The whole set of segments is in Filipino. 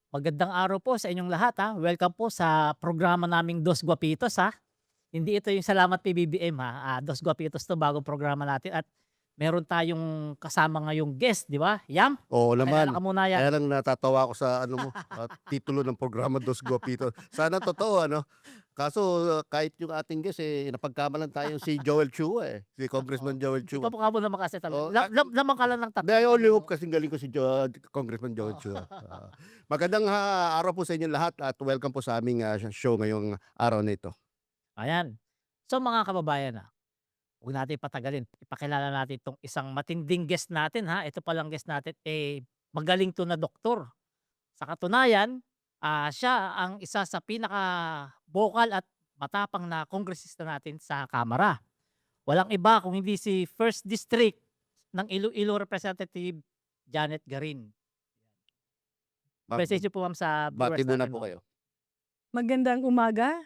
Magandang araw po sa inyong lahat, ha. Welcome po sa programa naming Dos Guapitos, ha. Hindi ito yung Salamat PBBM, ha. Dos Guapitos 'to, bagong programa natin at meron tayong kasama ngayong guest, 'di ba? Yam, Oo pakilala naman. ka muna Yam. Kaya lang natatawa ako sa ano mo, titulo ng programa Dos Guapitos. Sana totoo ano. Kaso kahit yung ating guest, napagkamalan tayong si Joel Chua, si Oo. Congressman Joel Chua. Kamukha mo naman kasi talaga. Oh, Lamang ka lang ng hindi, tatlo I sabi only hope mo. kasing galing ko si Congressman Joel Oo. Chua. Magandang araw po sa inyong lahat at welcome po sa aming, show ngayong araw na ito. Ayan. So, mga kababayan, huwag natin patagalin. Ipakilala natin 'tong isang matinding guest natin, ha. Ito palang guest natin, magaling 'to na doktor. Sa katunayan, siya ang isa sa pinaka-bokal at matapang na kongresista natin sa Kamara. Walang iba kung hindi si First District ng Iloilo Representative Janet Garin. Ma Presensya po ma'am sa Bati viewers muna natin po ma'am. kayo. Magandang umaga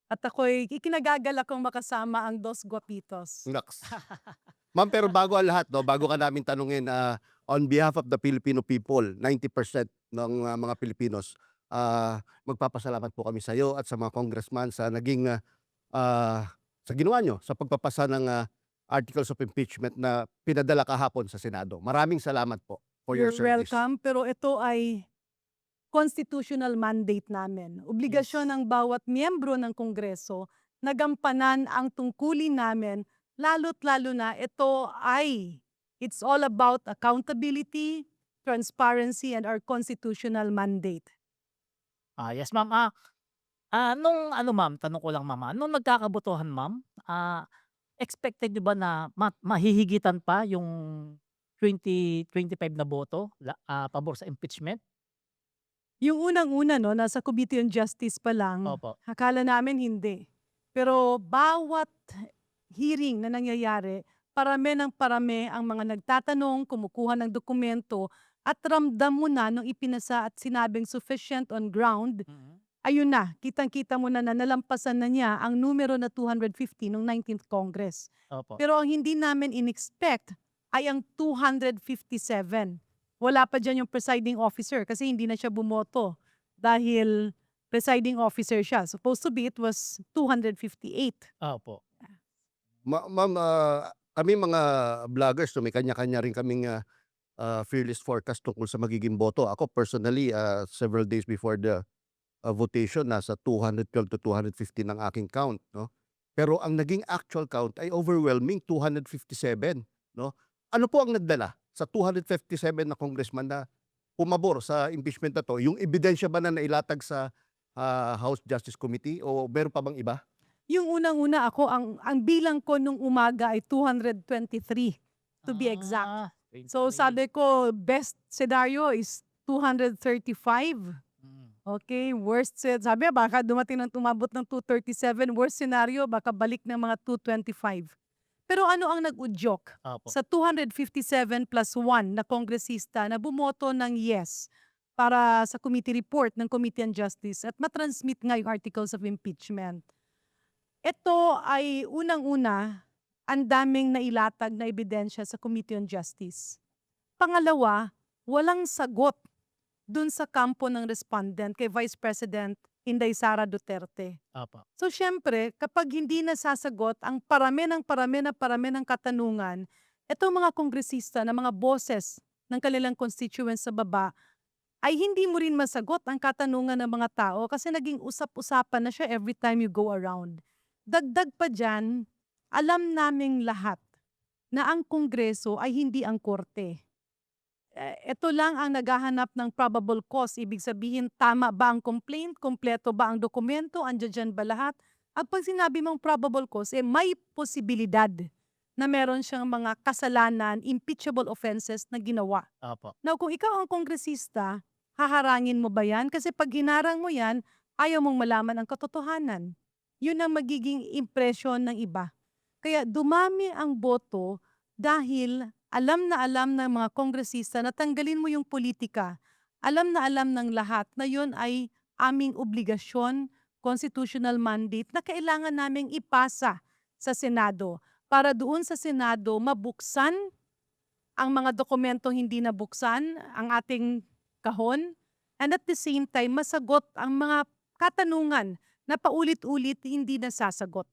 at ako'y ikinagagalak kong makasama ang Dos Guapitos. Naks. Ma'am, pero bago ang lahat 'no, bago ka namin tanungin, on behalf of the Filipino people, 90% ng, mga Pilipinos, magpapasalamat po kami sa'yo at sa mga congressman sa naging, sa ginawa niyo sa pagpapasa ng, articles of impeachment na pinadala kahapon sa Senado. Maraming salamat po for your You're service. welcome, pero ito ay constitutional mandate namin. Obligasyon Yes. ng bawat miyembro ng Kongreso na gampanan ang tungkulin namin, lalo't lalo na it's all about accountability, transparency, and our constitutional mandate. Yes ma'am. Nung ano ma'am, tanong ko lang ma'am, nung nagkakabotohan ma'am, expected niyo ba na mahihigitan pa yung 2025 na boto pabor sa impeachment? Yung unang-una 'no, nasa Committee on Justice pa lang, Opo. akala namin hindi. Pero bawat hearing na nangyayari, parami ng parami ang mga nagtatanong, kumukuha ng dokumento at ramdam mo na nung ipinasa at sinabing sufficient on ground, Mm. ayun na, kitang-kita mo na na nalampasan na niya ang numero na 250 nung 19th Congress. Opo. Pero ang hindi namin in-expect ay ang 257. Wala pa diyan yung presiding officer kasi hindi na siya bumoto dahil presiding officer siya. Supposed to be it was 258. Opo. Ma'am, kami mga vloggers 'no, may kanya-kanya rin kaming, fearless forecast tungkol sa magiging boto. Ako personally, several days before the votation nasa 212 to 215 ang aking count 'no. Pero ang naging actual count ay overwhelming 257 'no. Ano po ang nagdala sa 257 na congressman na pumabor sa impeachment na 'to? Yung ebidensya ba na nailatag sa, House Justice Committee o meron pa bang iba? Yung unang-una ako, ang bilang ko nung umaga ay 223 to be exact. So 23. sabi ko, best scenario is 235. Mm. Okay, sabi baka dumating ng tumabot ng 237, worst scenario baka balik ng mga 225. Pero ano ang nag-udyok Opo. sa 257 plus 1 na kongresista na bumoto ng yes para sa committee report ng Committee on Justice at matransmit nga yung articles of impeachment? Ito ay unang-una, ang daming nailatag na ebidensya sa Committee on Justice. Pangalawa, walang sagot dun sa kampo ng respondent kay Vice President Inday Sara Duterte. Opo. So siyempre, kapag hindi nasasagot ang parami ng katanungan, itong mga kongresista na mga boses ng kanilang constituents sa baba, ay hindi mo rin masagot ang katanungan ng mga tao kasi naging usap-usapan na siya every time you go around. Dagdag pa dyan, alam naming lahat na ang Kongreso ay hindi ang korte. Ito lang ang naghahanap ng probable cause. Ibig sabihin, tama ba ang complaint? Kompleto ba ang dokumento? Andiyan dyan ba lahat? At pag sinabi mong probable cause, may posibilidad na meron siyang mga kasalanan, impeachable offenses na ginawa. Opo. Now, kung ikaw ang kongresista, haharangin mo ba yan? Kasi pag hinarang mo yan, ayaw mong malaman ang katotohanan. Yun ang magiging impression ng iba. Kaya dumami ang boto dahil alam na alam ng mga kongresista na tanggalin mo yung politika. Alam na alam ng lahat na yun ay aming obligasyon, constitutional mandate na kailangan naming ipasa sa Senado para doon sa Senado mabuksan ang mga dokumentong hindi nabuksan, ang ating kahon, and at the same time masagot ang mga katanungan na paulit-ulit hindi nasasagot.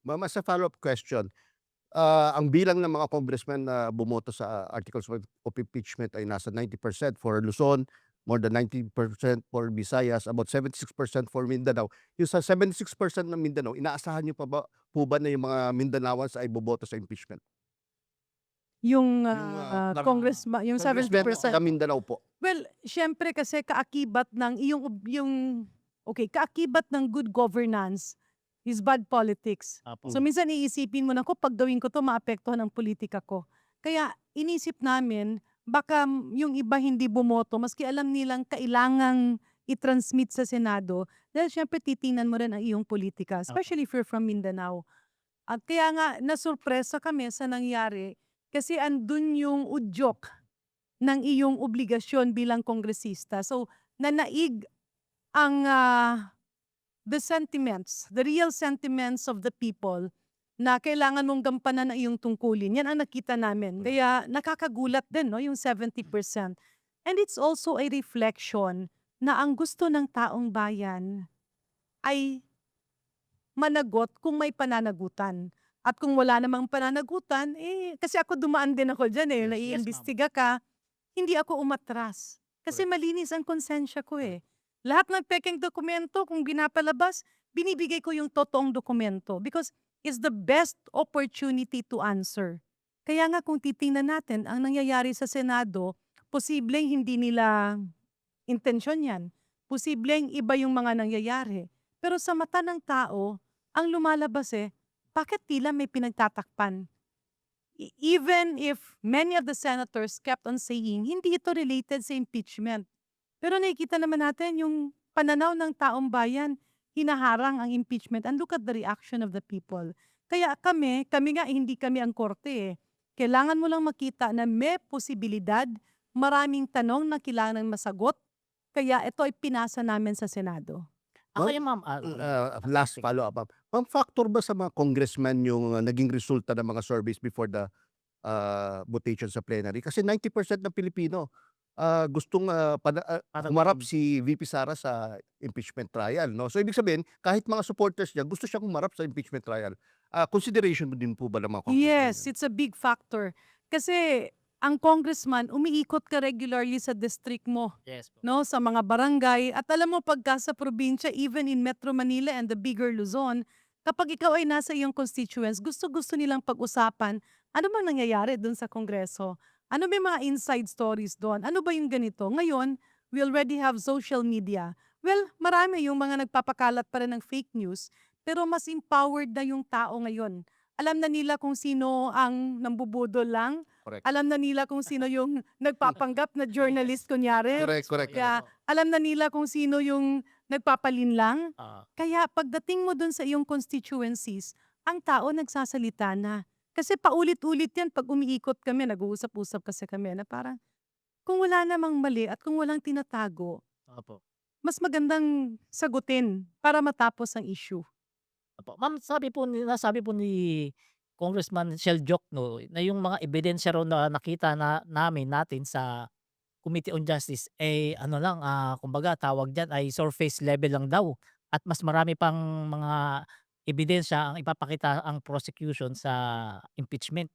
Ma'am, as a follow-up question, ang bilang ng mga congressman na bumoto sa articles of impeachment ay nasa 90% for Luzon, more than 90% for Visayas, about 76% for Mindanao. Yung sa 76% ng Mindanao, inaasahan niyo pa ba po ba na yung mga Mindanaoans ay boboto sa impeachment? Yung yung Congressman 70%. sa Mindanao po. Well, siyempre kasi kaakibat ng kaakibat ng good governance is bad politics. Opo. So minsan iisipin mo na ko pag gawin ko to maapektuhan ang politika ko. Kaya inisip namin baka yung iba hindi bumoto maski alam nilang kailangang i-transmit sa Senado dahil siyempre titingnan mo rin ang iyong politika, especially if you're from Mindanao. At kaya nga nasurpresa kami sa nangyari kasi andun yung udyok ng iyong obligasyon bilang kongresista. So nanaig ang the sentiments, the real sentiments of the people na kailangan mong gampanan ang iyong tungkulin. Yan ang nakita namin. Kaya nakakagulat din no, yung 70%. And it's also a reflection na ang gusto ng taong bayan ay managot kung may pananagutan. At kung wala namang pananagutan, kasi ako dumaan din ako dyan Yes, naiimbestiga ka, hindi ako umatras. Kasi malinis ang konsensya ko Lahat ng pekeng dokumento, kung binapalabas, binibigay ko yung totoong dokumento because it's the best opportunity to answer. Kaya nga kung titingnan natin, ang nangyayari sa Senado, posibleng hindi nila intensyon yan. Posibleng iba yung mga nangyayari. Pero sa mata ng tao, ang lumalabas bakit tila may pinagtatakpan? Even if many of the senators kept on saying, hindi ito related sa impeachment. Pero nakikita naman natin yung pananaw ng taong bayan, hinaharang ang impeachment. And look at the reaction of the people. Kaya kami nga hindi kami ang korte Kailangan mo lang makita na may posibilidad, maraming tanong na kailangan masagot. Kaya ito ay pinasa namin sa Senado. Ako yung ma'am, Last sige. follow-up, ma'am. Ma'am, factor ba sa mga congressman yung naging resulta ng mga surveys before the votation sa plenary? Kasi 90% ng Pilipino gustong humarap si VP Sara sa impeachment trial, no? So ibig sabihin, kahit mga supporters niya, gusto siyang humarap sa impeachment trial. Consideration mo din po ba ng mga congressman Yes, yun? it's a big factor. Kasi ang congressman, umiikot ka regularly sa district mo. Yes po. No, sa mga barangay. At alam mo, pagka sa probinsya, even in Metro Manila and the bigger Luzon, kapag ikaw ay nasa iyong constituents, gusto-gusto nilang pag-usapan, ano bang nangyayari dun sa Kongreso? Ano ba yung mga inside stories doon? Ano ba yung ganito? Ngayon, we already have social media. Well, marami yung mga nagpapakalat pa rin ng fake news, pero mas empowered na yung tao ngayon. Alam na nila kung sino ang nambubudol lang. Correct. Alam na nila kung sino yung nagpapanggap na journalist kunyari. Correct. Kaya alam na nila kung sino yung nagpapalinlang. Ah, Kaya pagdating mo dun sa iyong constituencies, ang tao nagsasalita na. Kasi paulit-ulit yan pag umiikot kami, nag-uusap-usap kasi kami na parang kung wala namang mali at kung walang tinatago, opo. mas magandang sagutin para matapos ang issue. Opo. Ma'am, nasabi po ni Congressman Shell no, na yung mga ebidensya raw na nakita natin sa Committee on Justice, ano lang, kumbaga tawag diyan ay surface level lang daw at mas marami pang mga ebidensya ang ipapakita ang prosecution sa impeachment.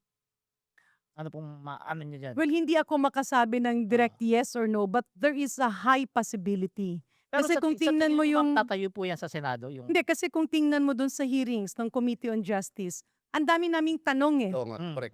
Ano pong maano niyo diyan? Well, hindi ako makasabi ng direct yes or no, but there is a high possibility. Pero Kasi kung tingnan mo ma'am, yung... tatayo po yan sa Senado yung Hindi, kasi kung tingnan mo dun sa hearings ng Committee on Justice, ang dami naming tanong Oo nga, correct.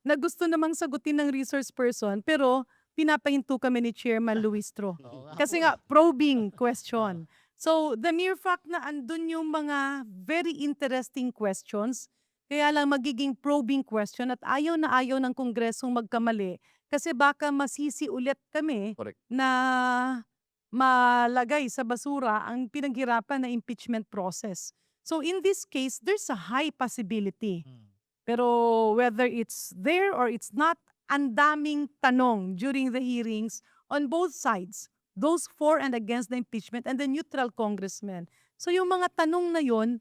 na gusto namang sagutin ng resource person, pero pinapahinto kami ni Chairman Luis Tro. Oo nga Kasi po, nga, probing question. So, the mere fact na andun yung mga very interesting questions, kaya lang magiging probing question at ayaw ng Kongresong magkamali kasi baka masisi ulit kami Correct. na malagay sa basura ang pinaghirapan na impeachment process. So, in this case, there's a high possibility. Pero whether it's there or it's not, ang daming tanong during the hearings on both sides, those for and against the impeachment and the neutral congressman. So yung mga tanong na yon,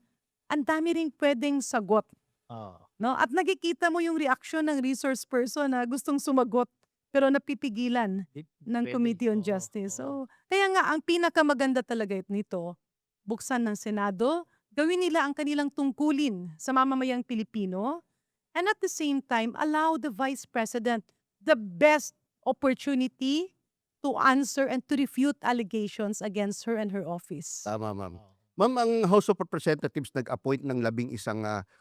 ang dami ring pwedeng sagot. Oo. No? At nakikita mo yung reaction ng resource person na gustong sumagot pero napipigilan ng Pwede, Committee on oo, Justice. oo. So, kaya nga ang pinakamaganda talaga nito, buksan ng Senado, gawin nila ang kanilang tungkulin sa mamamayang Pilipino, and at the same time, allow the Vice President the best opportunity to answer and to refute allegations against her and her office. Tama, ma'am. Oo. Ma'am, ang House of Representatives nag-appoint ng 11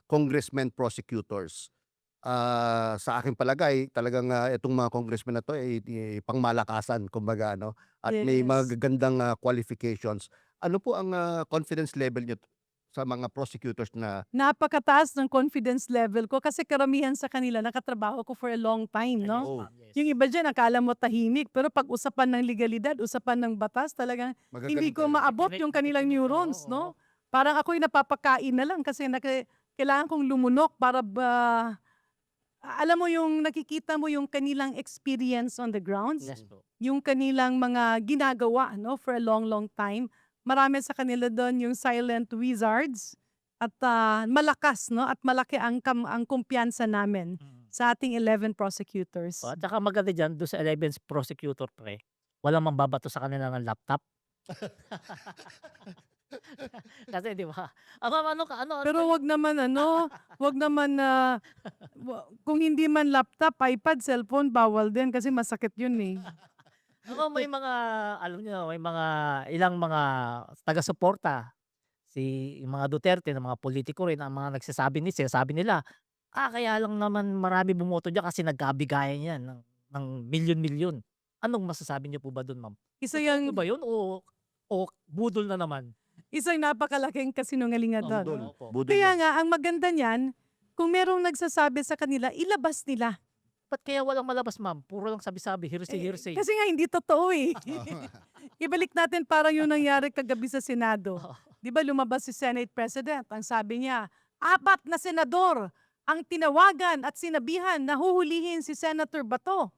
congressmen prosecutors. Sa aking palagay, talagang itong mga congressmen na to ay pangmalakasan, kumbaga, ano, at may Yes. magagandang qualifications. Ano po ang confidence level niyo sa mga prosecutors na Napakataas ng confidence level ko kasi karamihan sa kanila nakatrabaho ko for a long time, Yes, no? Oh. ma'am, yes. Yung iba dyan, akala mo tahimik, pero pag usapan ng legalidad, usapan ng batas, talagang hindi ko magaganda? maabot yung kanilang neurons, no? Parang ako'y napapakain na lang kasi kailangan kong lumunok para alam mo yung nakikita mo yung kanilang experience on the grounds, Yes po. yung kanilang mga ginagawa, no, for a long, long time. Marami sa kanila doon yung silent wizards at malakas, no, at malaki ang kumpiyansa namin sa ating 11 prosecutors. At saka maganda diyan do'n sa 11 prosecutor pre, walang mambabato sa kanila ng laptop. Kasi 'di ba? Ma'am, Pero wag naman wag naman na kung hindi man laptop, iPad, cellphone, bawal din kasi masakit yun eh. may mga alam niyo, may mga ilang mga taga-suporta, yung mga Duterte na mga politiko rin ang mga sinasabi nila, kaya lang naman marami bumoto diyan kasi nagkabigayan 'yan ng milyon-milyon. Anong masasabi niyo po ba do'n, ma'am? Isa Totoo yang po ba 'yun o budol na naman? isang napakalaking kasinungalingan doon. budol? Opo. Budol Kaya yun. nga, ang maganda niyan, kung merong nagsasabi sa kanila, ilabas nila. Ba't kaya walang malabas, ma'am? Puro lang sabi-sabi, Eh, hearsay-hearsay. kasi nga hindi totoo eh. Ibalik natin parang yung nangyari kagabi sa Senado. Oo. Di ba lumabas si Senate President, ang sabi niya, 4 na senador ang tinawagan at sinabihan na huhulihin si Senator Bato.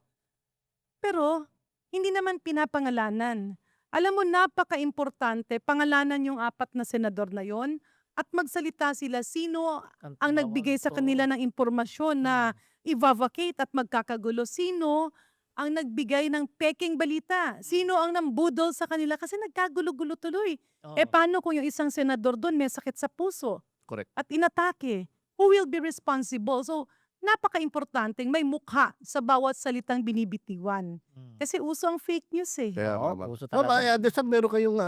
Pero, hindi naman pinapangalanan. Alam mo, napaka-importante, pangalanan yung 4 na senador na yon at magsalita sila sino ang tinawagan, nagbigay sa oo. kanila ng impormasyon na i-vacate at magkakagulo. Sino ang nagbigay ng peking balita? Sino ang nambudol sa kanila? Kasi nagkagulo-gulo tuloy. Oo. Paano kung yung isang senador doon may sakit sa puso Correct. at inatake? Who will be responsible? So, napaka-importanteng may mukha sa bawat salitang binibitiwan. Kasi uso ang fake news eh. Kaya Oo, nga, ma'am. uso Ma'am, talaga. I understand meron kayong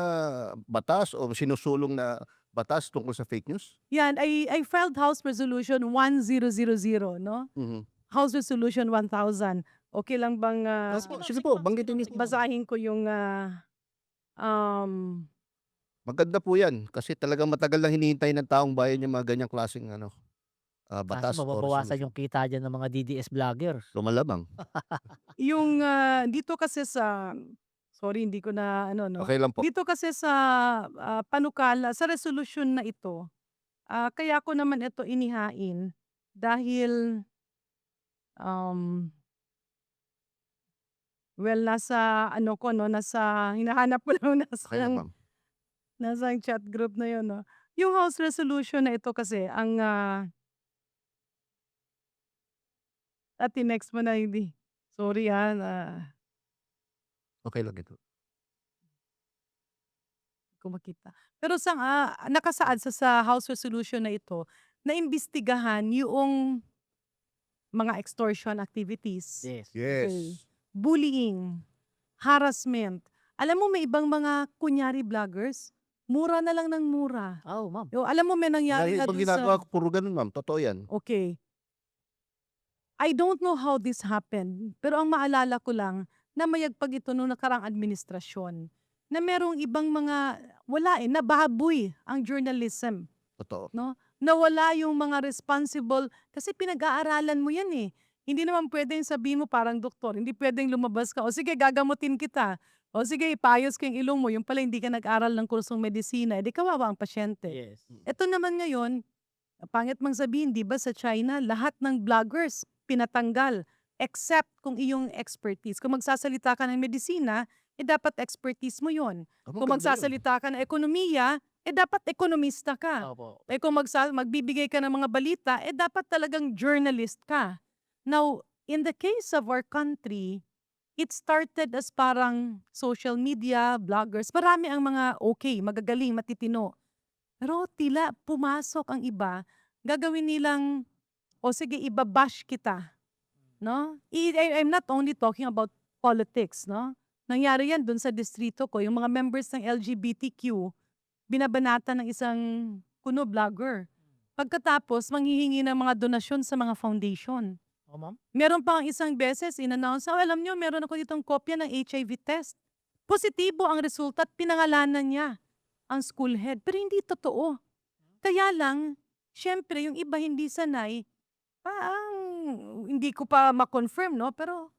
batas o sinusulong na batas tungkol sa fake news? Yan, I filed House Resolution 1000, no? Mhm. House Resolution 1000. Okay lang bang Sige po, banggitin niyo po. basahin ko yung Maganda po yan kasi talagang matagal lang hinihintay ng taong bayan yung mga ganyang klaseng batas Kaso or mababawasan resolution. yung kita diyan ng mga DDS vlogger. Lumalamang. yung dito kasi sa sorry hindi ko na no. Okay lang po. Dito kasi sa panukala sa resolution na ito, kaya ko naman ito inihain dahil well nasa nasa hinahanap ko lang Okay lang, ma'am. nasa chat group na yun, no. Yung House Resolution na ito kasi ang next mo na hindi. Sorry Okay lang ito. ko makita. Pero nakasaad sa House Resolution na ito na imbestigahan yung mga extortion activities, Yes. Yes. bullying, harassment. Alam mo may ibang mga kunyari vloggers, mura na lang ng mura. Oh, ma'am. Alam mo may nangyari Dahil na itong dun ginagawa ko, puro ganun, ma'am. Totoo yan. Okay. I don't know how this happened, pero ang maalala ko lang na mayagpag ito nung nakaraang administrasyon na merong ibang mga nababoy ang journalism, Totoo. no? Nawala yung mga responsible kasi pinag-aaralan mo yan eh. Hindi naman pwedeng sabihin mo parang doktor, hindi pwedeng lumabas ka, o sige gagamutin kita, o sige ipayos ko yung ilong mo, yung pala hindi ka nag-aral ng kursong medisina, edi kawawa ang pasyente. Yes. Ito naman ngayon, pangit mang sabihin, di ba sa China, lahat ng vloggers pinatanggal except kung iyong expertise. Kung magsasalita ka ng medisina, dapat expertise mo yon. Kung magsasalita ka ng ekonomiya, dapat ekonomista ka. Opo. Kung magbibigay ka ng mga balita, dapat talagang journalist ka. Now, in the case of our country, it started as parang social media, vloggers, marami ang mga okay, magagaling, matitino. Pero tila pumasok ang iba, gagawin nilang, "O sige, iba-bash kita." 'No? I'm not only talking about politics, 'no? Nangyari 'yan dun sa distrito ko, yung mga members ng LGBTQ, binabanatan ng isang kuno vlogger. Pagkatapos manghihingi ng mga donasyon sa mga foundation. Oh, ma'am? Meron pa ngang isang beses in-announce, "Oh, alam niyo meron ako ditong kopya ng HIV test." Positibo ang resulta at pinangalanan niya ang school head, pero hindi totoo. Kaya lang, siyempre yung iba hindi sanay, parang hindi ko pa ma-confirm 'no, pero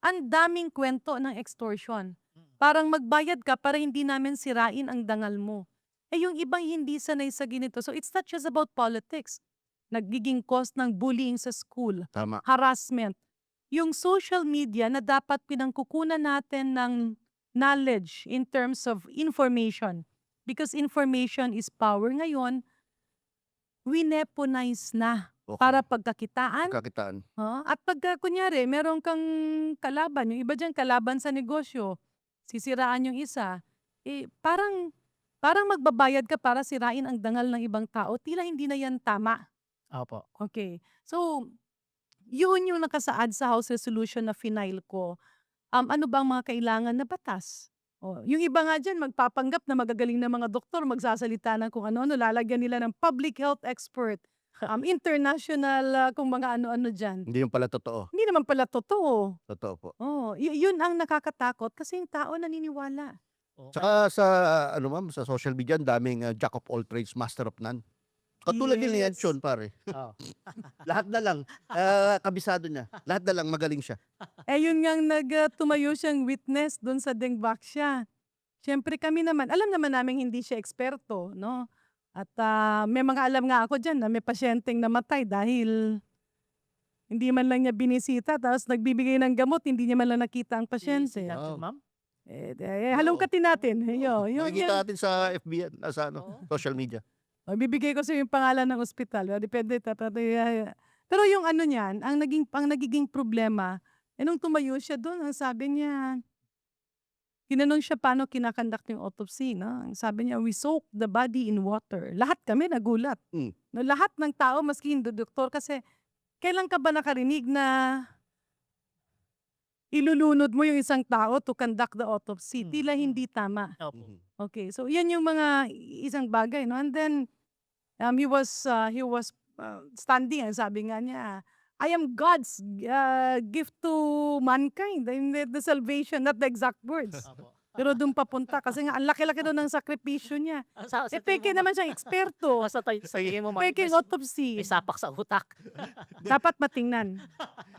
ang daming kwento ng extortion. Parang magbayad ka para hindi namin sirain ang dangal mo. Eh, yung ibang hindi sanay sa ganito. So it's not just about politics. Nagiging cause ng bullying sa school, Tama. harassment. Yung social media na dapat pinangkukunan natin ng knowledge in terms of information. Because information is power ngayon, wineponize na Okay. para pagkakitaan. Kakitaan. At pagka kunyari meron kang kalaban, yung iba diyan kalaban sa negosyo, sisiraan yung isa, eh, parang magbabayad ka para sirain ang dangal ng ibang tao, tila hindi na yan tama. Opo. Okay. So, yun yung nakasaad sa House Resolution na final ko. Ano ba ang mga kailangan na batas? Yung iba nga diyan magpapanggap na magagaling na mga doktor, magsasalita ng kung ano-ano, lalagyan nila ng public health expert, international, kung mga ano-ano diyan. Hindi yung pala totoo. Hindi naman pala totoo. Totoo po. Yun ang nakakatakot kasi yung tao naniniwala. Oo. Tsaka sa ano ma'am, sa social media, ang daming jack of all trades, master of none. Katulad din ni Yes. Edson, pare. Oo. Lahat na lang, kabisado niya. Lahat na lang magaling siya. Eh, yun ngang tumayo siyang witness do'n sa Dengbaksya. Siyempre kami naman, alam naman naming hindi siya eksperto, 'no? At, may mga alam nga ako diyan na may pasyenteng namatay dahil hindi man lang niya binisita tapos nagbibigay ng gamot, hindi niya man lang nakita ang Si pasyente. Dr. Oo. Ma'am? Halongkatin natin. Yun, Makikita natin sa FB yan, sa Oo. social media. bibigay ko sa'yo yung pangalan ng ospital, depende pero yung ano niyan, ang nagiging problema, nung tumayo siya dun, ang sabi niya, tinanong siya paano kinakandak yung autopsy, 'no? Ang sabi niya, "We soak the body in water." Lahat kami nagulat. Hmm. No, lahat ng tao maski hindi doktor kasi kailan ka ba nakarinig na ilulunod mo yung isang tao to conduct the autopsy? Tila hindi tama. Opo. Mhm. Okay, so yan yung mga isang bagay, no? And then he was standing, and sabi nga niya, "I am God's gift to mankind, the salvation," not the exact words. Opo. Pero dun papunta kasi nga ang laki-laki daw ng sakripisyo niya. Sa Eh, tingin peke mo naman siyang eksperto. sa tingin mo ma'am, Pekeng may autopsy. sapak sa utak. Dapat matingnan.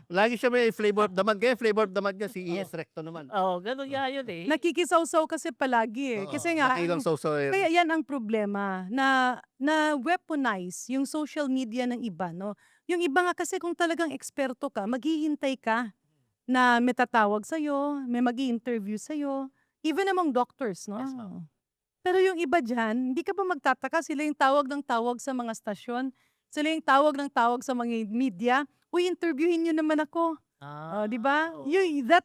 Lagi siya may flavor of the month. Kaya flavor of the month niya, si ES Recto naman. Oo, gano'n nga yun, eh. Nakikisaw-saw kasi palagi, eh. Kasi nga, Nakilang sausaw. kaya yan ang problema na weaponize yung social media ng iba, no? Yung iba nga kasi kung talagang eksperto ka, maghihintay ka na may tatawag sa'yo, may mag-i-interview sa'yo, even among doctors, no? Yes, ma'am. Pero yung iba diyan, hindi ka ba magtataka, sila yung tawag ng tawag sa mga stasyon, sila yung tawag ng tawag sa mga media, "Uy, interviewin niyo naman ako." Di ba? Oo.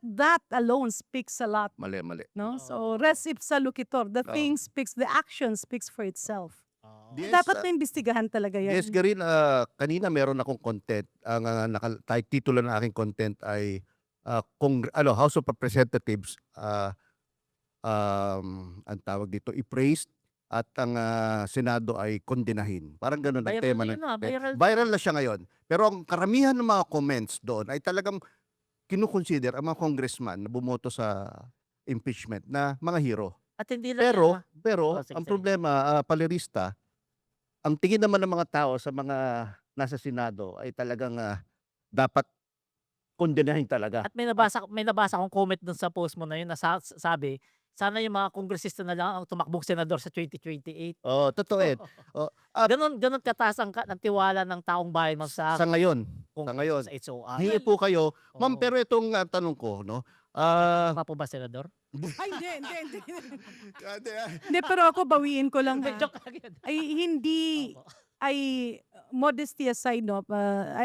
That alone speaks a lot, Mali. no? Oo. So, res ipsa loquitur, the Oo. thing speaks, the action speaks for itself. Oo. Yes, Dapat na imbestigahan talaga yan. Yes, Garin, kanina meron akong content. Ang titulo ng aking content ay House of Representatives, ang tawag dito, i-praise at ang Senado ay kondenahin. Parang ganun ang Viral tema na yun, viral. Viral na siya ngayon. Pero ang karamihan ng mga comments doon ay talagang kinukonsider ang mga congressman na bumoto sa impeachment na mga hero. At hindi lang Pero, yan, ha? pero Sige, ang sige. problema, palirista, ang tingin naman ng mga tao sa mga nasa Senado ay talagang dapat kondenahin talaga. At may nabasa akong comment dun sa post mo na yun na sabi, sana yung mga kongresista na lang ang tumakbong senador sa 2028. Oh, totoo yan. Ganon kataas ng tiwala ng taong bayan mo sa Sa ngayon, Kongreso, sa HOR. hingi po kayo. Ma'am, Oo. pero itong tanong ko, no? Tama po ba, senador? Ay, hindi. Hindi, pero ako bawiin ko lang. ha. Joke lang yun. Ay, hindi, Opo. ay, modesty aside, no?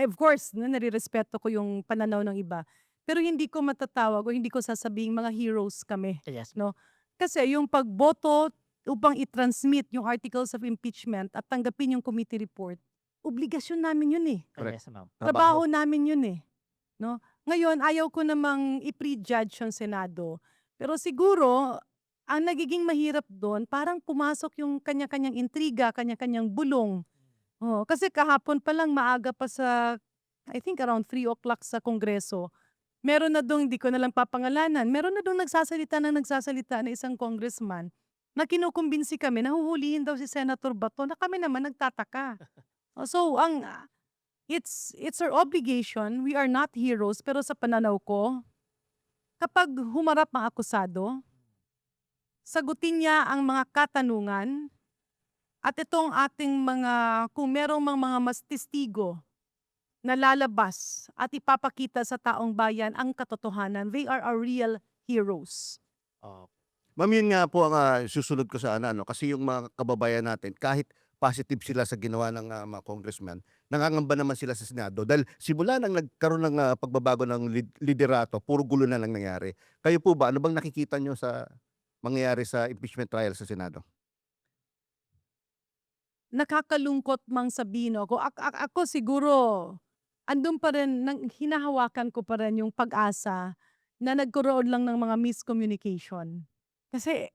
Of course, nare-respeto ko yung pananaw ng iba. pero hindi ko matatawag o hindi ko sasabing mga heroes kami. Yes. No? Kasi yung pagboto upang i-transmit yung articles of impeachment at tanggapin yung committee report, obligasyon namin yun eh. Correct. Yes, ma'am. Trabaho namin yun eh. No? Ngayon, ayaw ko namang i-prejudge yung Senado. Pero siguro, ang nagiging mahirap doon, parang pumasok yung kanya-kanyang intriga, kanya-kanyang bulong. Oh, kasi kahapon pa lang maaga pa sa, I think around 3 o'clock sa Kongreso, meron na dong, di ko na lang papangalanan, meron na dong nagsasalita na isang congressman na kinukumbinsi kami na huhulihin daw si Senator Bato na kami naman nagtataka. So, it's our obligation. We are not heroes, pero sa pananaw ko, kapag humarap ang akusado, sagutin niya ang mga katanungan at itong ating kung merong mga mas testigo na lalabas at ipapakita sa taong bayan ang katotohanan, they are our real heroes. Oh, Ma'am, yun nga po ang susunod ko sana, kasi yung mga kababayan natin, kahit positive sila sa ginawa ng mga congressman, nangangamba naman sila sa Senado dahil simula nang nagkaroon ng pagbabago ng liderato, puro gulo na lang nangyari. Kayo po ba, ano bang nakikita nyo sa mangyayari sa impeachment trial sa Senado? Nakakalungkot mang sabihin, no? Ako siguro, andun pa rin, hinahawakan ko pa rin yung pag-asa na nagkaroon lang ng mga miscommunication. Kasi,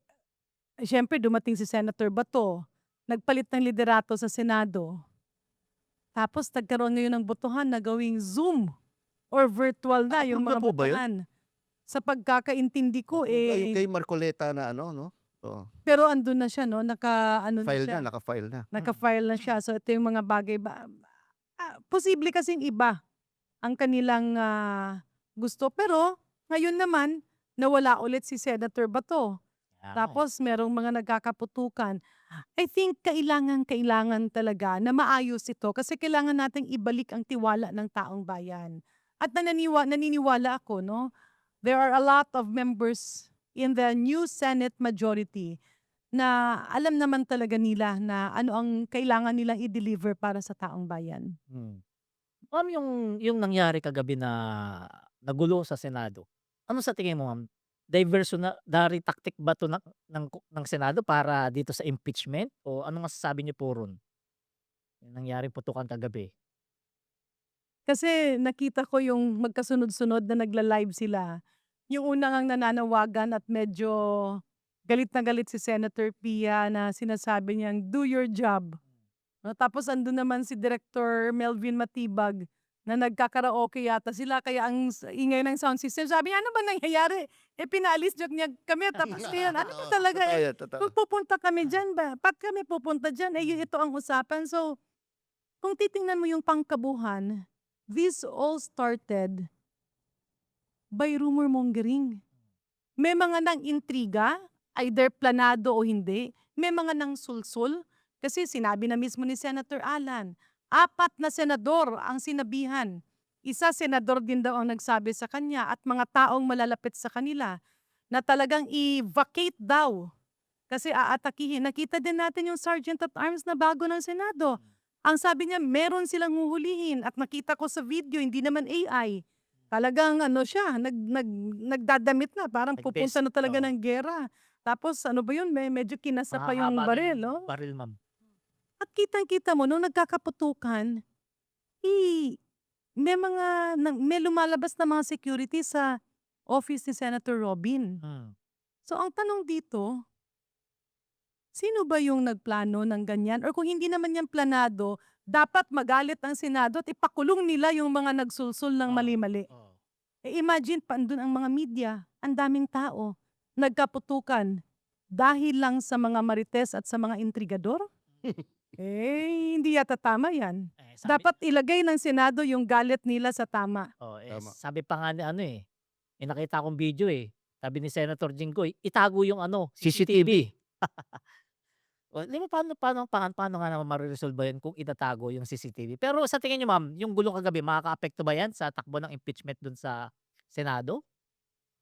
syempre, dumating si Senator Bato, nagpalit ng liderato sa Senado. Tapos, nagkaroon ngayon ng botohan na gawing Zoom or virtual na yung Approve na mga po ba yun? botohan. Sa pagkakaintindi ko, Yung kay Marcoleta na no? So, pero andun na siya, no? file Siya. na, naka-file na. Naka-file na siya. So, ito yung mga bagay posible kasing iba ang kanilang gusto. Pero, ngayon naman, nawala ulit si Senator Bato. Tapos, merong mga nagkakaputukan. I think kailangan talaga na maayos ito kasi kailangan nating ibalik ang tiwala ng taong bayan. At naniniwala ako, no? There are a lot of members in the new Senate majority na alam naman talaga nila na ano ang kailangan nilang i-deliver para sa taong bayan. Ma'am, yung nangyari kagabi na nagulo sa Senado, ano sa tingin mo, ma'am? Diversionary tactic ba 'to ng Senado para dito sa impeachment o ano masasabi niyo po ro'n? Yung nangyaring putukan kagabi. Kasi nakita ko yung magkasunod-sunod na nagla-live sila. Yung una ngang nananawagan at medyo galit na galit si Senator Pia na sinasabi niyang, "Do your job." No, tapos andun naman si Director Melvin Matibag na nagkakaraoke yata sila kaya ang ingay ng sound system. Sabi niya, "Ano ba nangyayari? Pinaalis niyo kami tapos ngayon, ano ba talaga Totoo yan, totoo. kung pupunta kami diyan ba? Ba't kami pupunta diyan? Ito ang usapan." So, kung titingnan mo yung pangkabuhan, this all started by rumor mongering. May mga nang intriga, either planado o hindi. May mga nang sulsul. Kasi sinabi na mismo ni Senator Alan, 4 na senador ang sinabihan. Isa senador din daw ang nagsabi sa kanya at mga taong malalapit sa kanila na talagang i-vacate daw. Kasi aatakihin. Nakita din natin yung Sergeant at Arms na bago ng Senado. Ang sabi niya, meron silang huhulihin at nakita ko sa video, hindi naman AI. Talagang siya, nagdadamit na, parang pupunta na talaga Oo. ng gera. Tapos ano ba yun, medyo kinasa pa yung Mahahaba baril, rin no? baril, ma'am. At kitang-kita mo, nung nagkakaputukan, may lumalabas na mga security sa office ni Senator Robin. So ang tanong dito, sino ba yung nagplano ng ganyan? Or kung hindi naman yan planado, dapat magalit ang Senado at ipakulong nila yung mga nagsulsul ng mali-mali. Imagine, andun ang mga media, ang daming tao, nagkaputukan dahil lang sa mga marites at sa mga intrigador? Hindi yata tama yan. Dapat ilagay ng Senado yung galit nila sa tama. Tama. Sabi pa nga ni may nakita akong video sabi ni Senator Jinggoy, itago yung CCTV. Di ba paano nga naman mareresolve yun kung itatago yung CCTV? Pero sa tingin niyo, ma'am, yung gulong kagabi makakaapekto ba yan sa takbo ng impeachment dun sa Senado?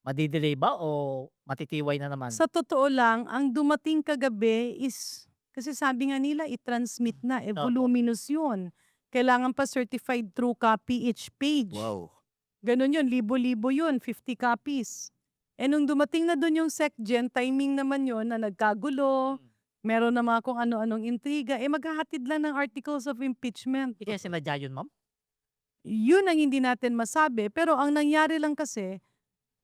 Madi-delay ba o matitiway na naman? Sa totoo lang, ang dumating kagabi is, kasi sabi nga nila, i-transmit na, Opo. voluminous yun. Kailangan pa certified true copy each page. Wow. Ganun yun, libo-libo yun, 50 copies. Eh nung dumating na dun yung SecGen, timing naman yun na nagkagulo, meron na mga kung ano-anong intriga, eh maghahatid lang ng articles of impeachment. Hindi kaya sinadya yun, ma'am? Yun ang hindi natin masabi, pero ang nangyari lang kasi,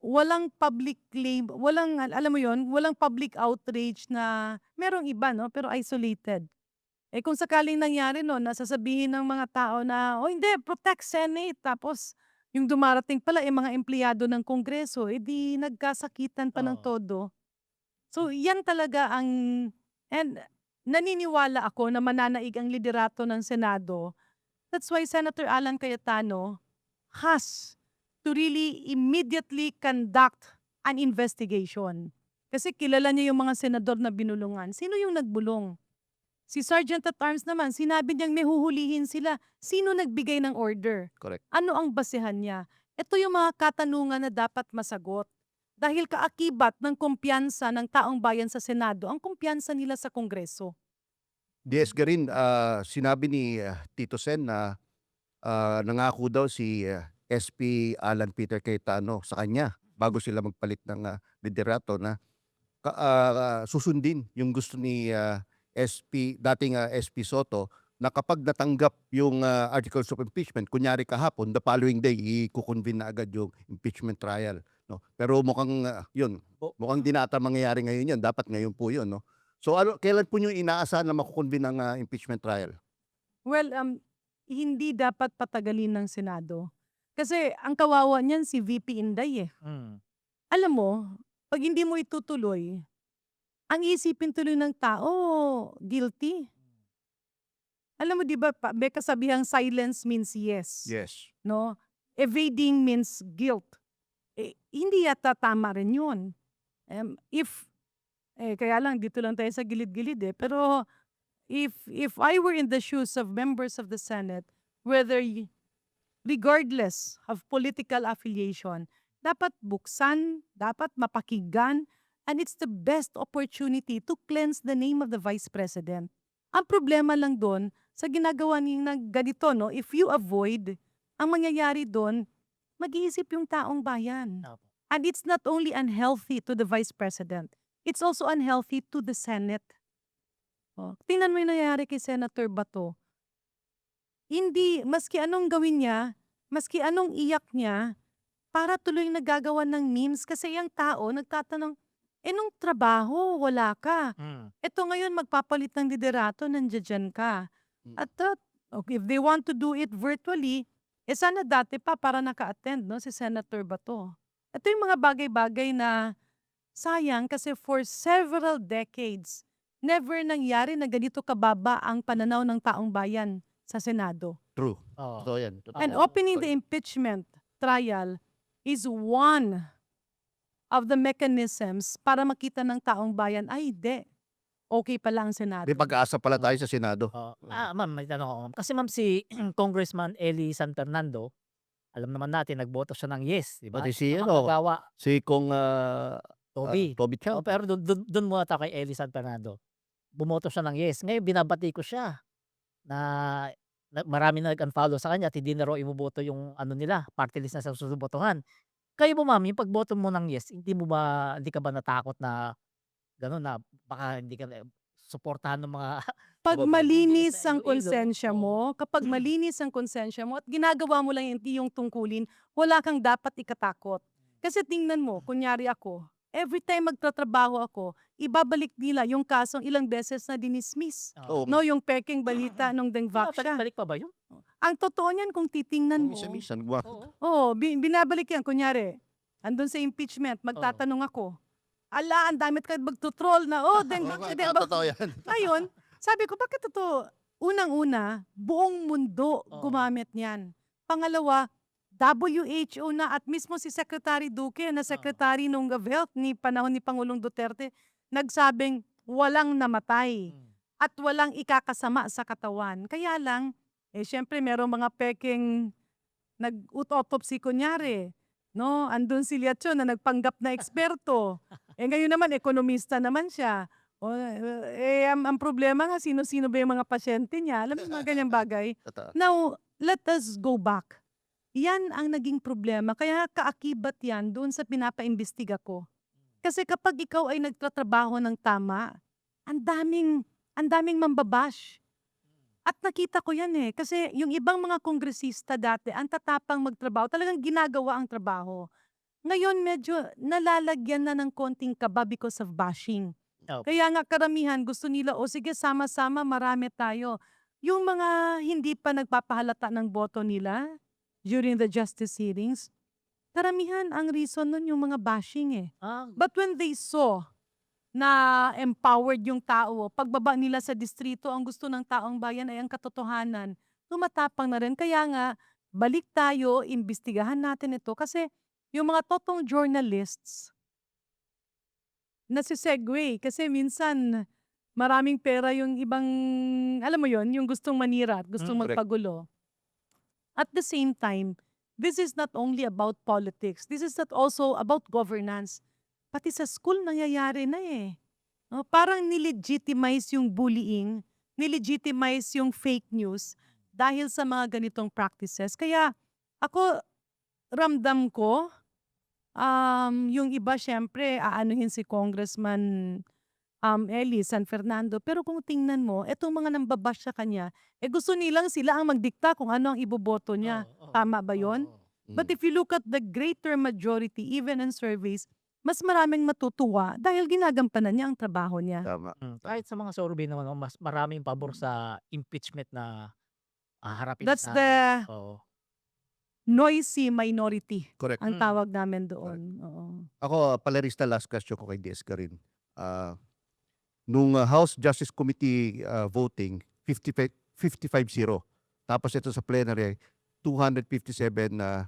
walang public claim, walang, alam mo yon, walang public outrage na merong iba, no? Pero isolated. Eh kung sakaling nangyari no, nasasabihin ng mga tao na, oh hindi, protect Senate. Tapos, yung dumarating pala, eh mga empleyado ng Kongreso, eh di nagkasakitan pa ng Oo. todo. So, yan talaga ang, and naniniwala ako na mananaig ang liderato ng Senado. That's why Senator Alan Cayetano has to really immediately conduct an investigation. Kasi kilala niya yung mga senador na binulungan. Sino yung nagbulong? Si Sergeant at Arms naman, sinabi niyang may huhulihin sila. Sino nagbigay ng order? Correct. Ano ang basehan niya? Ito yung mga katanungan na dapat masagot. Dahil kaakibat ng kumpiyansa ng taong bayan sa Senado, ang kumpiyansa nila sa Kongreso. DS Garin, sinabi ni Tito Sen na nangako daw si SP Alan Peter Cayetano sa kanya bago sila magpalit ng liderato na susundin yung gusto ni dating SP Soto, na kapag natanggap yung articles of impeachment, kunyari kahapon, the following day, i-convene na agad yung impeachment trial. No? Pero mukhang mukhang di na ata mangyayari ngayon yan. Dapat ngayon po yun. No? So kailan po yung inaasahan na makukonvene ng impeachment trial? Well, hindi dapat patagalin ng Senado. Kasi ang kawawa niyan si VP Inday eh. Alam mo, pag hindi mo itutuloy, ang isipin tuloy ng tao, guilty. Alam mo, di ba, may kasabihang silence means yes. Yes. No? Evading means guilt. Eh, hindi yata tama rin yun. Kaya lang, dito lang tayo sa gilid-gilid eh. Pero, if I were in the shoes of members of the Senate, regardless of political affiliation, dapat buksan, dapat mapakinggan, and it's the best opportunity to cleanse the name of the Vice President. Ang problema lang doon, sa ginagawa niya ganito, no, if you avoid, ang mangyayari doon, mag-iisip yung taong bayan. Opo. And it's not only unhealthy to the Vice President, it's also unhealthy to the Senate. Oh, tingnan mo yung nangyayari kay Senator Bato. Hindi, maski anong gawin niya, maski anong iyak niya, para tuloy nagagawa ng memes kasi yung tao nagtatanong, nung trabaho, wala ka. Ito ngayon, magpapalit ng liderato, nandiyan ka. At if they want to do it virtually, sana dati pa para naka-attend no, si Senator Bato. Ito yung mga bagay-bagay na sayang kasi for several decades, never nangyari na ganito kababa ang pananaw ng taong bayan sa Senado. True. Oo. Totoo yan. Totoo. And opening the impeachment trial is one of the mechanisms para makita ng taong bayan, ay hindi, okay pala ang Senado. May pag-asa pala tayo sa Senado. Ma'am, may tanong ako, ma'am. Kasi ma'am, si Congressman Eli San Fernando, alam naman natin, nagboto siya ng yes, di ba? Pati si Nakakagawa, si Kong Toby. Toby Chow. Pero doon muna tayo kay Eli San Fernando. Bumoto siya ng yes. Ngayon, binabati ko siya na marami na nag-unfollow sa kanya at hindi na raw iboboto yung nila, party list na sa susubotohan. Kayo po ma'am, yung pagboto mo ng yes, hindi ka ba natakot na gano'n na baka hindi ka suportahan ng mga Pag Babae. malinis ang Iloilo. konsensya Oo. mo, kapag malinis ang konsensya mo at ginagawa mo lang yung tungkulin, wala kang dapat ikatakot. Kasi tingnan mo, kunyari ako, every time magtatrabaho ako, ibabalik nila yung kasong ilang beses na dinismiss. Oo. No, yung peking balita nung Dengvak siya. Balik pa ba yun? Ang totoo niyan kung titingnan mo. Minsan, Oo. Binabalik yan. Kunyari, andun sa impeachment, magtatanong ako. Ala, ang damit ka magtutroll na, Dengvak. totoo yan. Ngayon, sabi ko, bakit ito? Unang-una, buong mundo Oo. gumamit niyan. Pangalawa, WHO na at mismo si Secretary Duque na Secretary nung of Health ni panahon ni Pangulong Duterte, nagsabing walang namatay at walang ikakasama sa katawan. Kaya lang, syempre merong mga peking nag-autopsy kunyari. No, andun si Liacho na nagpanggap na eksperto. Ngayon naman, ekonomista naman siya. Ang problema nga, sino-sino ba yung mga pasyente niya? Alam mo, mga ganyang bagay. Totoo. Now, let us go back. Yan ang naging problema. Kaya kaakibat yan doon sa pinapaimbestiga ko. Kasi kapag ikaw ay nagtatrabaho ng tama, ang daming mambabash. At nakita ko yan eh. Kasi yung ibang mga kongresista dati, ang tatapang magtrabaho, talagang ginagawa ang trabaho. Ngayon medyo nalalagyan na ng konting kaba because of bashing. Opo. Kaya nga karamihan gusto nila, o sige sama-sama marami tayo. Yung mga hindi pa nagpapahalata ng boto nila during the justice hearings, karamihan ang reason nun yung mga bashing eh. But when they saw na empowered yung tao, pagbaba nila sa distrito, ang gusto ng taong bayan ay ang katotohanan, tumatapang na rin. Kaya nga, balik tayo, imbestigahan natin ito. Kasi yung mga totoong journalists, nasisegue. Kasi minsan, maraming pera yung ibang, alam mo yon, yung gustong manira at gustong Correct. magpagulo. At the same time, this is not only about politics. This is not also about governance. Pati sa school nangyayari na eh. No, parang nilegitimize yung bullying, nilegitimize yung fake news dahil sa mga ganitong practices. Kaya ako, ramdam ko, yung iba syempre aanuhin si Congressman Eli San Fernando. Pero kung tingnan mo, etong mga nambabash sa kanya, gusto nilang sila ang magdikta kung ano ang iboboto niya. Tama ba yon? But if you look at the greater majority, even in surveys, mas maraming matutuwa dahil ginagampanan niya ang trabaho niya. Tama. Kahit sa mga survey naman, mas maraming pabor sa impeachment na harapin That's sa the oo. noisy minority, Correct. ang tawag namin doon. Oo. Ako, Palerista, last question ko kay Deska rin. Nung House Justice Committee voting, 55-0. Tapos ito sa plenary, 257 na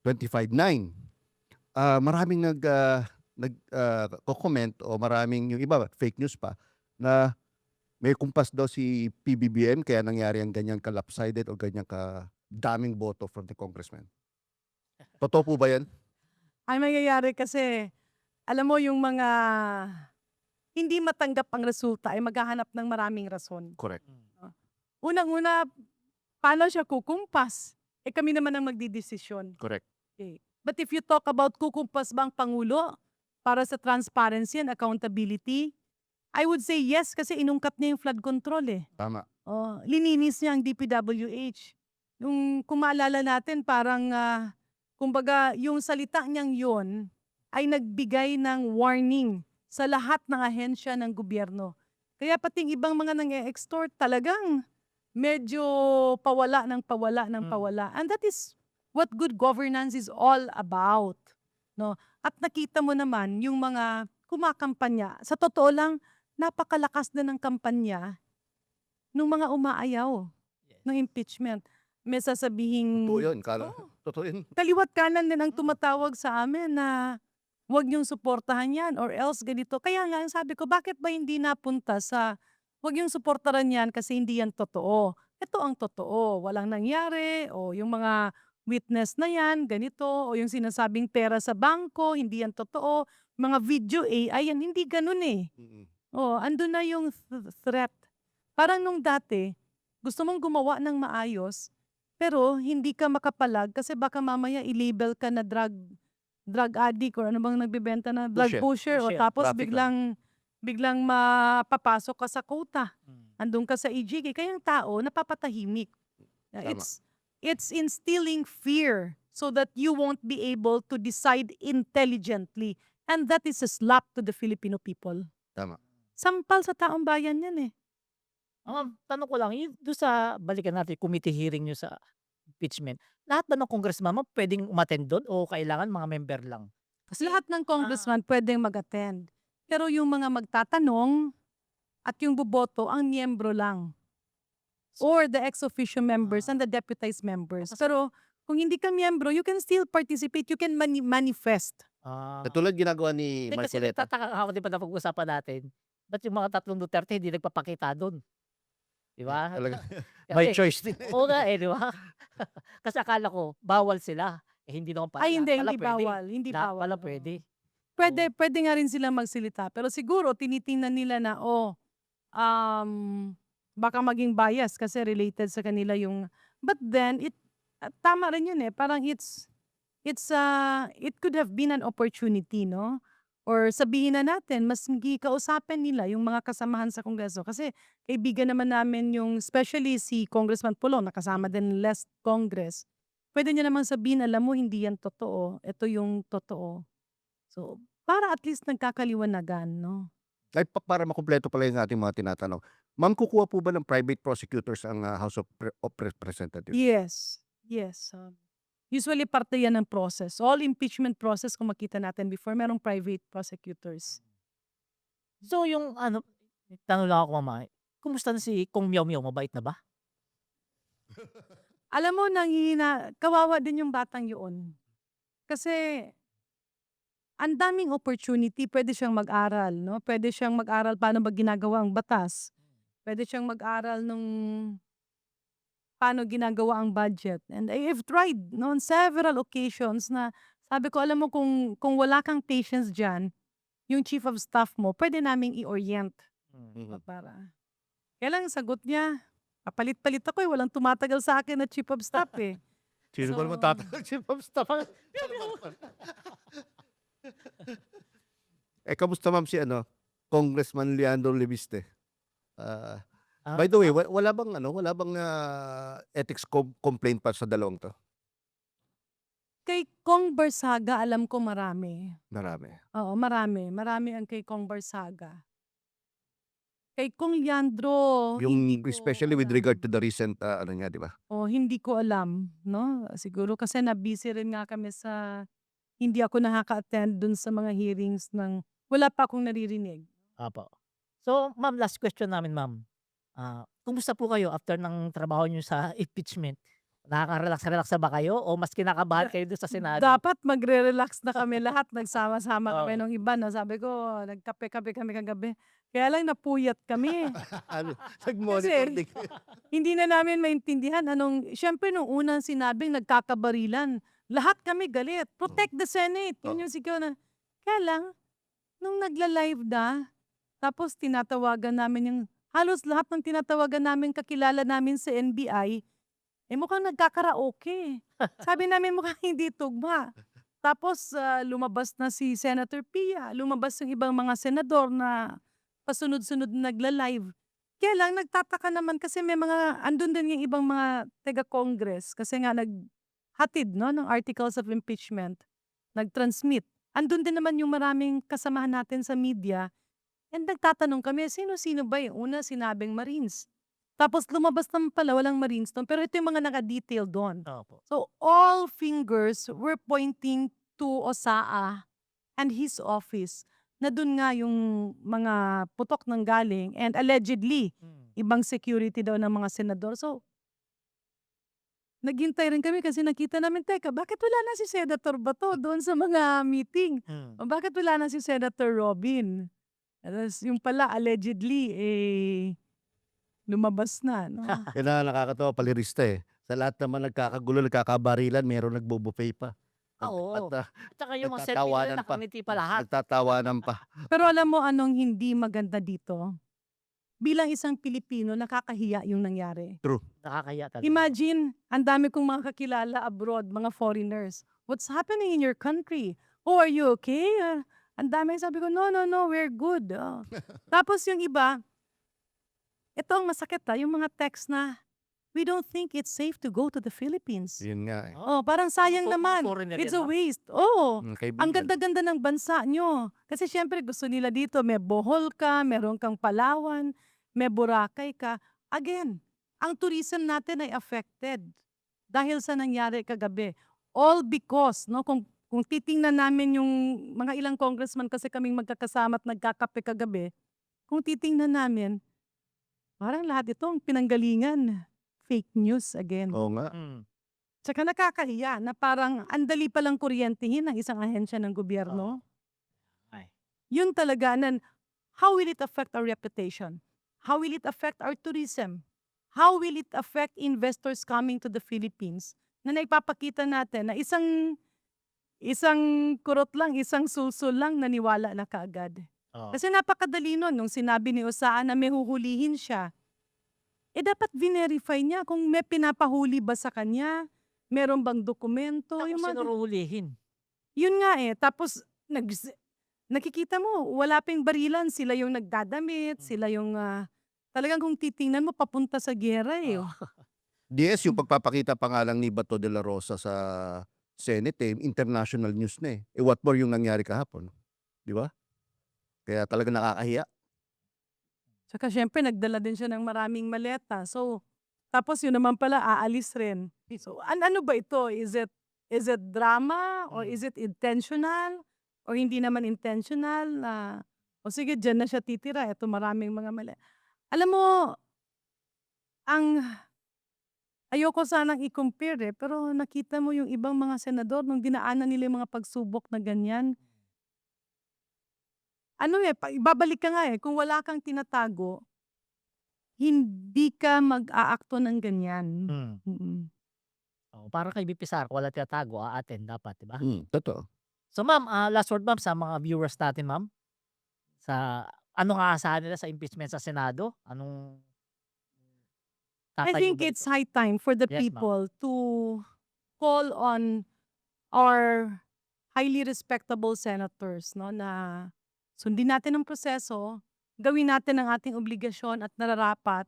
25-9. Maraming nag-comment o maraming yung iba, fake news pa, na may kumpas daw si PBBM kaya nangyari ang ganyang ka-lopsided o ganyang ka-daming boto from the congressman. Totoo po ba yan? Ang nangyayari kasi, alam mo yung mga hindi matanggap ang resulta ay maghahanap ng maraming rason. Correct. Unang-una, paano siya kukumpas? Kami naman ang magdidesisyon. Correct. Okay. But if you talk about kukumpas ba ang Pangulo para sa transparency and accountability, I would say yes kasi inungkap niya yung flood control eh. Tama. Lininis niya ang DPWH. Kung maalala natin, parang, kumbaga, yung salita niyang yon ay nagbigay ng warning sa lahat ng ahensya ng gobyerno. Kaya pating ibang mga nang-extort talagang medyo pawala ng pawala ng pawala. And that is what good governance is all about. No? At nakita mo naman yung mga kumakampanya. Sa totoo lang, napakalakas na ng kampanya nung mga umaayaw ng impeachment. May sasabihin, Totoo yun. Totoo yun. kaliwat kanan din ang tumatawag sa amin na huwag niyong suportahan yan or else ganito. Kaya nga, sabi ko, bakit ba hindi napunta sa huwag niyong suportahan yan kasi hindi yan totoo. Ito ang totoo. Walang nangyari o yung mga witness na yan, ganito, o yung sinasabing pera sa bangko, hindi yan totoo. Mga video AI yan, hindi ganun eh. Andun na yung threat. Parang nung dati, gusto mong gumawa ng maayos, pero hindi ka makapalag kasi baka mamaya i-label ka na drug addict or ano bang nagbebenta na drug pusher o Pusher. tapos Trafficker. biglang mapapasok ka sa quota. Andun ka sa EJK. Kaya yung tao napapatahimik. Tama. It's instilling fear so that you won't be able to decide intelligently. And that is a slap to the Filipino people. Tama. Sampal sa taong bayan yan eh. Tanong ko lang, doon sa balikan natin, committee hearing nyo sa impeachment, lahat ba ng congressman pwedeng umattend doon o kailangan mga member lang? Kasi Lahat ng congressman pwedeng mag-attend. Pero yung mga magtatanong at yung boboto, ang miyembro lang. Or the ex-officio members and the deputized members. Pero kung hindi ka miyembro, you can still participate. You can manifest. Katulad ginagawa ni Hindi, kasi Marcoleta. nagtataka ako, di ba napag-usapan natin, ba't yung mga tatlong Duterte hindi nagpapakita doon? Di ba? Talaga. Kasi- By choice din. Oo nga di ba? Kasi akala ko, bawal sila. Hindi naman pala. Ay, hindi Pala pwede. bawal. Hindi Lahat bawal. pala Oo. pwede. Pwede nga rin sila magsilita. Pero siguro, tinitingnan nila na, baka maging bias kasi related sa kanila yung, but then, tama rin yun, parang it could have been an opportunity, 'no? Or sabihin na natin mas hindi kausapin nila yung mga kasamahan sa Kongreso kasi kaibigan naman namin yung especially si Congressman Pulong na kasama din last Congress. Puwede niya namang sabihin, "Alam mo hindi yan totoo, ito yung totoo." So, para at least nagkakaliwanagan, 'no? Ay, para makumpleto pala yung ating mga tinatanong. Ma'am, kukuha po ba ng private prosecutors ang House of Representatives? Yes, yes, usually parte yan ng process. All impeachment process kung makita natin before merong private prosecutors. So yung ano, may tanong lang ako mama, kumusta na si Kong Meow Meow, mabait na ba? Alam mo kawawa din yung batang yun. Kasi ang daming opportunity, puwede siyang mag-aral, 'no? Puwede siyang mag-aral paano ba ginagawa ang batas. Puwede siyang mag-aral nung paano ginagawa ang budget. And I have tried, 'no, on several occasions na sabi ko, "Alam mo kung wala kang patience diyan, yung chief of staff mo puwede naming i-orient." Mhm. Para kaya lang ang sagot niya, papalit-palit ako, walang tumatagal sa akin na chief of staff, eh. Sino ba naman So tatanggap chief of staff? Kamusta ma'am si Congressman Leandro Leviste? Ah, Ah, by the way, wala bang ethics complaint pa sa dalawang 'to? kay Kong Barsaga alam ko marami. Marami. Oo, marami. Marami ang kay Kong Barsaga. Kay Kong Leandro, hindi Yung ko especially with regard to alam. the recent, niya, 'di ba? Hindi ko alam, 'no? Siguro kasi na-busy rin nga kami sa hindi ako nakaka-attend dun sa mga hearings wala pa akong naririnig. opo. So ma'am, last question namin ma'am. Kumusta po kayo after ng trabaho niyo sa impeachment? Nakaka-relax-relax na ba kayo o mas kinakabahan kayo dun sa Senado? Dapat magre-relax na kami lahat, nagsama-sama kami Oo. nung iba, 'no? Sabi ko, nagkape-kape kami kagabi. Kaya lang napuyat kami. Ano, nag-monitor Kasi din kayo. hindi na namin maintindihan siyempre nung unang sinabing nagkakabarilan, lahat kami galit, "Protect the Senate." Oo. Yun yung sigaw na kaya lang nung nagla-live na, tapos tinatawagan namin halos lahat ng tinatawagan namin kakilala namin sa NBI, mukhang nagkakaraoke. Sabi namin mukhang hindi tugma. Tapos, lumabas na si Senator Pia, lumabas yung ibang mga senador na pasunod-sunod na nagla-live. Kaya lang nagtataka naman kasi may andun din yung ibang mga taga-Congress kasi nga naghatid, 'no, ng articles of impeachment, nag-transmit. Andun din naman yung maraming kasamahan natin sa media and nagtatanong kami, sino-sino ba yung una sinabing Marines. Tapos lumabas naman pala walang Marines dun pero ito yung mga naka-detail dun. Opo. So, all fingers were pointing to OSAA and his office na dun nga yung mga putok ng galing and allegedly, ibang security daw ng mga senador. So, naghintay rin kami kasi nakita namin, teka, bakit wala na si Senator Bato doon sa mga meeting? O bakit wala na si Senator Robin? Tapos yung pala, allegedly, lumabas na, 'no? Yan ang nakakatawa, palirista, eh. Sa lahat naman nagkakagulo, nagkakabarilan, meron nagbo-buffet pa. Oo. At At saka yung mga selfie nila nagtatawanan pa. nakangiti pa lahat. Nagtatawanan pa. Pero alam mo anong hindi maganda dito? Bilang isang Pilipino, nakakahiya yung nangyari. Nakakahiya talaga. Imagine, ang dami kong mga kakilala abroad, mga foreigners. What's happening in your country? Oh, are you okay? Ang dami, sabi ko, no, no, no, we're good. Tapos yung iba, ito ang masakit yung mga text na, we don't think it's safe to go to the Philippines. Yun nga, eh. Parang sayang Mga naman. foreigner It's yan, a ma'am. waste. Ang Kaibigan. ganda-ganda ng bansa nyo. Kasi syempre gusto nila dito, may Bohol ka, meron kang Palawan, may Boracay ka. Again, ang tourism natin ay affected dahil sa nangyari kagabi. All because, no, kung titingnan namin yung mga ilang congressman kasi kaming magkakasama at nagkakape kagabi, kung titingnan namin, parang lahat ito ang pinanggalingan. Fake news again. Oo nga. Tsaka nakakahiya na parang andali palang kuryentehin ng isang ahensya ng gobyerno. Ay. Yun talaga, how will it affect our reputation? How will it affect our tourism? How will it affect investors coming to the Philippines? Na naipapakita natin na isang kurot lang, isang sulsul lang, naniwala na kaagad. Oo. Kasi napakadali nun, nung sinabi ni Osaan na may huhulihin siya, dapat verify niya kung may pinapahuli ba sa kanya, Meron bang dokumento? Naku, Yung sino mga huhulihin? yun nga, eh. Tapos nakikita mo wala pang barilan, sila yung nagdadamit, Hmm. sila yung, talagang kung titingnan mo papunta sa giyera, eh, Oo. oh. DS yung Hmm. pagpapakita pa nga lang ni Bato de la Rosa sa Senate, eh, international news na, eh. Eh, what more yung nangyari kahapon, 'di ba? Kaya talagang nakakahiya. Tsaka siyempre nagdala din siya ng maraming maleta. So, tapos yun naman pala aalis rin. So, ano ba ito? Is it drama or Hmm. is it intentional or hindi naman intentional na, o sige diyan na siya titira, eto maraming mga alam mo, ang ayoko sanang i-compare, eh, pero nakita mo yung ibang mga senador nung dinaanan nila yung mga pagsubok na ganyan. Ano, eh, babalik ka nga, eh, kung wala kang tinatago, hindi ka mag-aakto ng ganyan. Hmm. Mm. Oo, parang kay VP Sara kung walang tinatago aatin dapat, 'di ba? Totoo. So ma'am, last word ma'am sa mga viewers natin ma'am, sa anong aasahan nila sa impeachment sa Senado? Anong I tatayo think ba it's ito? high time for the Yes ma'am. people to call on our highly respectable senators, no, na sundin natin ang proseso, gawin natin ang ating obligasyon at nararapat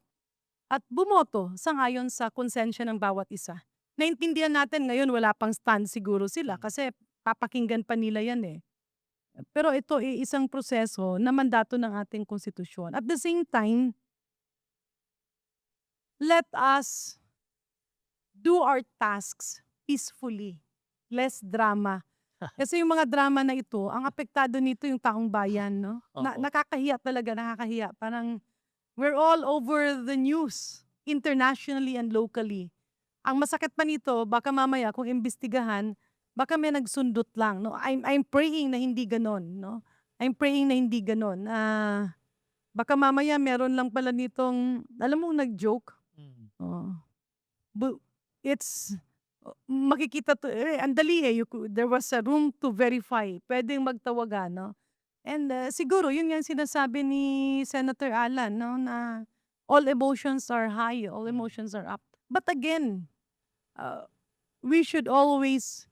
at bumoto sang-ayon sa konsensya ng bawat isa. Naintindihan natin ngayon wala pang stand siguro sila Hmm. kasi papakinggan pa nila yan, eh. Pero ito, isang proseso na mandato ng ating konstitusyon. At the same time, let us do our tasks peacefully, less drama. Kasi yung mga drama na ito, ang apektado nito yung taong bayan, no? Oo. Nakakahiya talaga, nakakahiya. Parang we're all over the news, internationally and locally. Ang masakit pa nito, baka mamaya kung imbestigahan, baka may nagsundot lang, no? I'm praying na hindi ganon, no? I'm praying na hindi ganon. Baka mamaya meron lang pala nitong, alam mo, nag-joke. Hmm. Oo. Bu it's makikita 'to, eh, ang dali, eh, there was a room to verify, puwedeng magtawagan, 'no? And, siguro yun nga ang sinasabi ni Senator Alan, 'no, na all emotions are high, all Hmm. emotions are up. But again, uh, we should always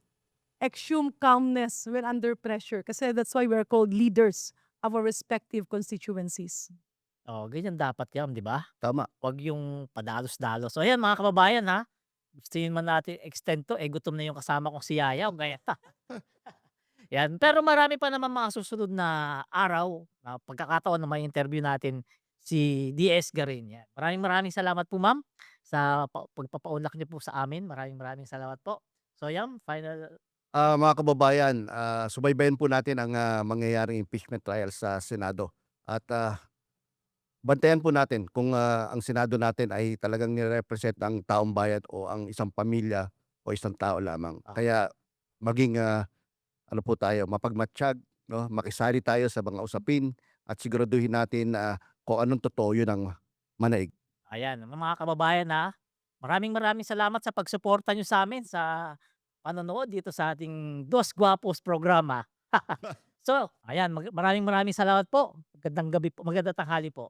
exhume calmness when under pressure kasi that's why we're called leaders of our respective constituencies. Oo, ganyan dapat 'yan, 'di ba? Tama. 'Wag yung padalos-dalos. So ayan mga kababayan, gustuhin man natin extend 'to, gutom na yung kasama kong si Yaya o kaya 'yan. Pero marami pa naman mga susunod na araw na pagkakataon na mai-interview natin si DS Garin, 'yan. Maraming maraming salamat po ma'am sa pagpapaunlak niyo po sa amin. Maraming maraming salamat po. So 'yan, final Mga kababayan, subaybayan po natin ang, mangyayaring impeachment trial sa Senado at, bantayan po natin kung, ang Senado natin ay talagang nirerepresent ang taong bayan o ang isang pamilya o isang tao lamang. ah, Kaya maging, ano po tayo, mapagmatyag, 'no, makisali tayo sa mga usapin at siguraduhin natin na kung anong totoo yun ang manaig. ayan mga kababayan, maraming maraming salamat sa pagsuporta niyo sa'min sa panonood dito sa ating Dos Guapos programa. So, ayan maraming maraming salamat po. Magandang gabi po, magandang tanghali po.